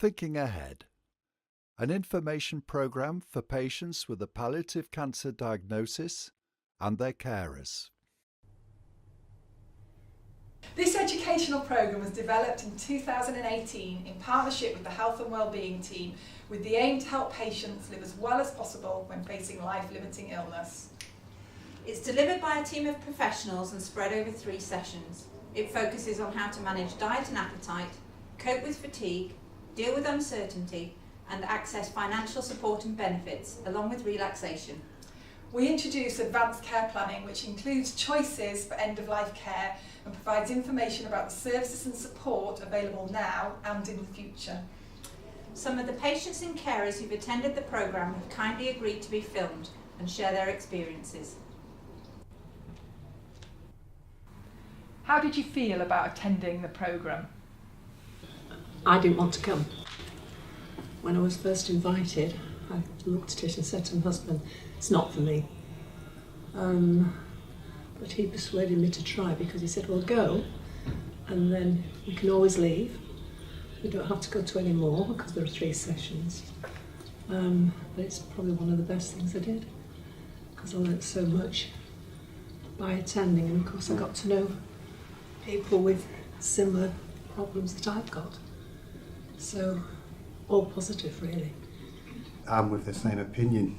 Thinking Ahead, an information programme for patients with a palliative cancer diagnosis and their carers. This educational programme was developed in 2018 in partnership with the Health and Wellbeing team with the aim to help patients live as well as possible when facing life-limiting illness. It's delivered by a team of professionals and spread over 3 sessions. It focuses on how to manage diet and appetite, cope with fatigue, deal with uncertainty and access financial support and benefits along with relaxation. We introduce advanced care planning, which includes choices for end-of-life care and provides information about the services and support available now and in the future. Some of the patients and carers who've attended the programme have kindly agreed to be filmed and share their experiences. How did you feel about attending the programme? I didn't want to come. When I was first invited, I looked at it and said to my husband, it's not for me. But he persuaded me to try because he said, well, go, and then you can always leave. You don't have to go to any more because there are 3 sessions. But it's probably one of the best things I did because I learnt so much by attending, and of course I got to know people with similar problems that I've got. So, all positive really. I'm with the same opinion.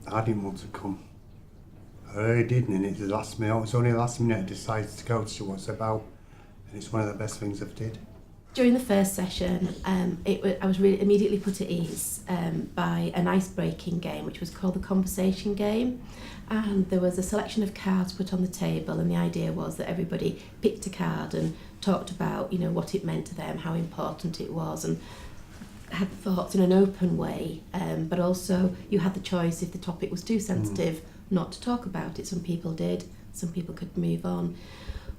I didn't want to come. I really didn't, and it was only last minute I decided to go to see what it's about, and it's one of the best things I've did. During the first session, I was really immediately put at ease by an ice-breaking game which was called the conversation game, and there was a selection of cards put on the table, and the idea was that everybody picked a card and talked about, you know, what it meant to them, how important it was, and had thoughts in an open way, but also you had the choice if the topic was too sensitive not to talk about it. Some people did, some people could move on.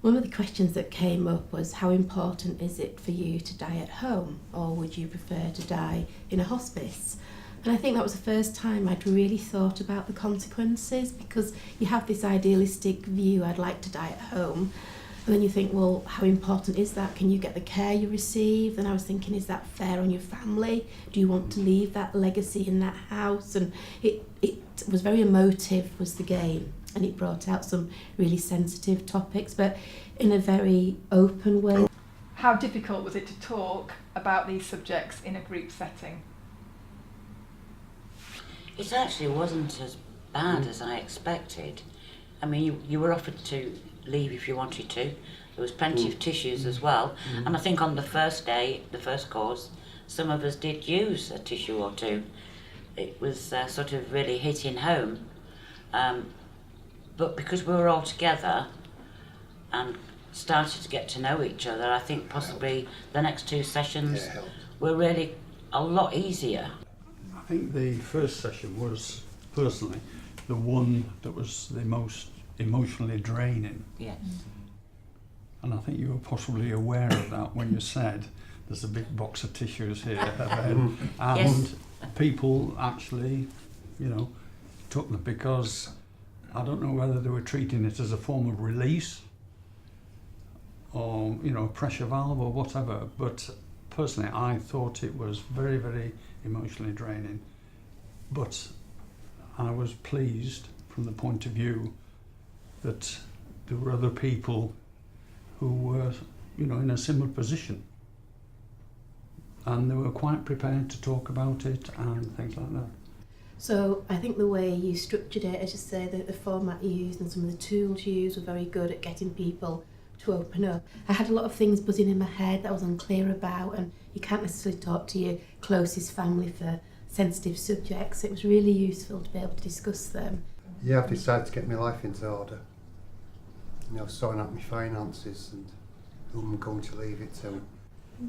One of the questions that came up was, how important is it for you to die at home, or would you prefer to die in a hospice? And I think that was the first time I'd really thought about the consequences, because you have this idealistic view, I'd like to die at home, and then you think, well, how important is that? Can you get the care you receive? And I was thinking, is that fair on your family? Do you want to leave that legacy in that house? And it was very emotive, was the game. And it brought out some really sensitive topics, but in a very open way. How difficult was it to talk about these subjects in a group setting? It actually wasn't as bad as I expected. I mean, you were offered to leave if you wanted to. There was plenty of tissues as well. And I think on the first day, the first course, some of us did use a tissue or 2. It was sort of really hitting home. But because we were all together and started to get to know each other, I think possibly the next 2 sessions were really a lot easier. I think the first session was, personally, the one that was the most emotionally draining. Yes. And I think you were possibly aware of that when you said, there's a big box of tissues here, and Yes. people actually, you know, took them because I don't know whether they were treating it as a form of release or, you know, a pressure valve or whatever, but personally I thought it was very, very emotionally draining. But I was pleased from the point of view that there were other people who were, you know, in a similar position, and they were quite prepared to talk about it and things like that. So I think the way you structured it, as you say, the format you used and some of the tools you used were very good at getting people to open up. I had a lot of things buzzing in my head that I was unclear about, and you can't necessarily talk to your closest family for sensitive subjects. It was really useful to be able to discuss them. Yeah, I've decided to get my life into order. You know, sorting out my finances and who I'm going to leave it to.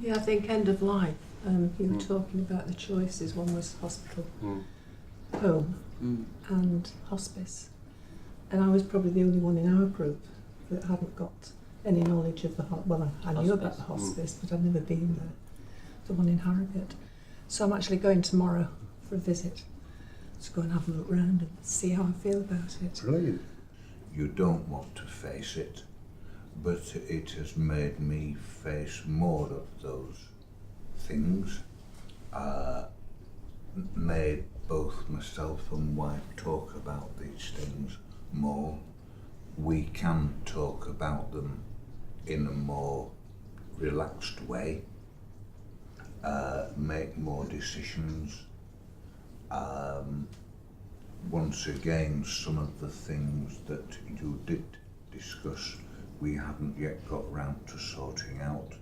Yeah, I think end of life. You were talking about the choices. One was hospital, home, and hospice. And I was probably the only one in our group that hadn't got any knowledge of the well, I knew about the hospice, but I've never been there. The one in Harrogate. So I'm actually going tomorrow for a visit to go and have a look round and see how I feel about it. Brilliant. You don't want to face it, but it has made me face more of those things made both myself and wife talk about these things more. We can talk about them in a more relaxed way, make more decisions. Once again, some of the things that you did discuss, we haven't yet got round to sorting out,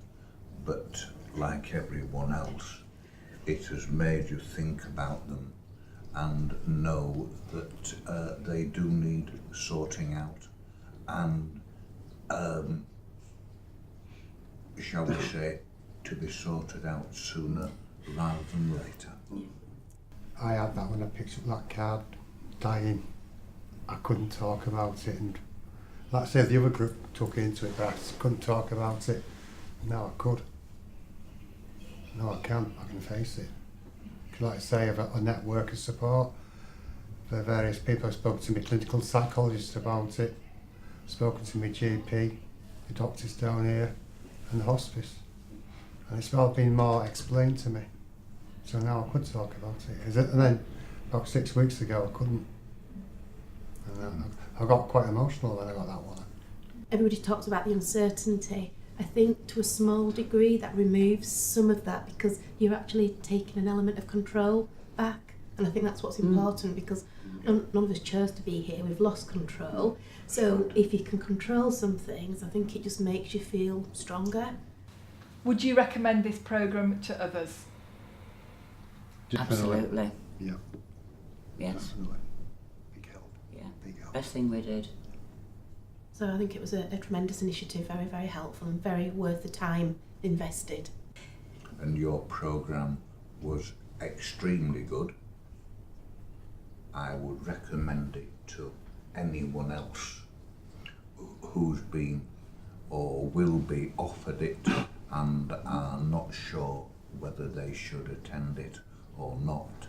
but like everyone else, it has made you think about them and know that they do need sorting out, and shall we say, to be sorted out sooner rather than later. I had that when I picked up that card, dying. I couldn't talk about it, and like I say, the other group took into it, but I just couldn't talk about it. Now I could. No, I can face it. Like I say, I've got a network of support for various people. I've spoken to my clinical psychologist about it, spoken to my GP, the doctors down here, and the hospice. And it's all been more explained to me. So now I could talk about it. And then about 6 weeks ago, I couldn't. And I got quite emotional when I got that one. Everybody talks about the uncertainty. I think to a small degree that removes some of that, because you're actually taking an element of control back, and I think that's what's important, because none of us chose to be here. We've lost control, so if you can control some things, I think it just makes you feel stronger. Would you recommend this programme to others? Absolutely. Yeah. Yes. Definitely. Big help. Yeah. Big help. Best thing we did. So I think it was a tremendous initiative, very, very helpful and very worth the time invested. And your programme was extremely good. I would recommend it to anyone else who's been or will be offered it and are not sure whether they should attend it or not.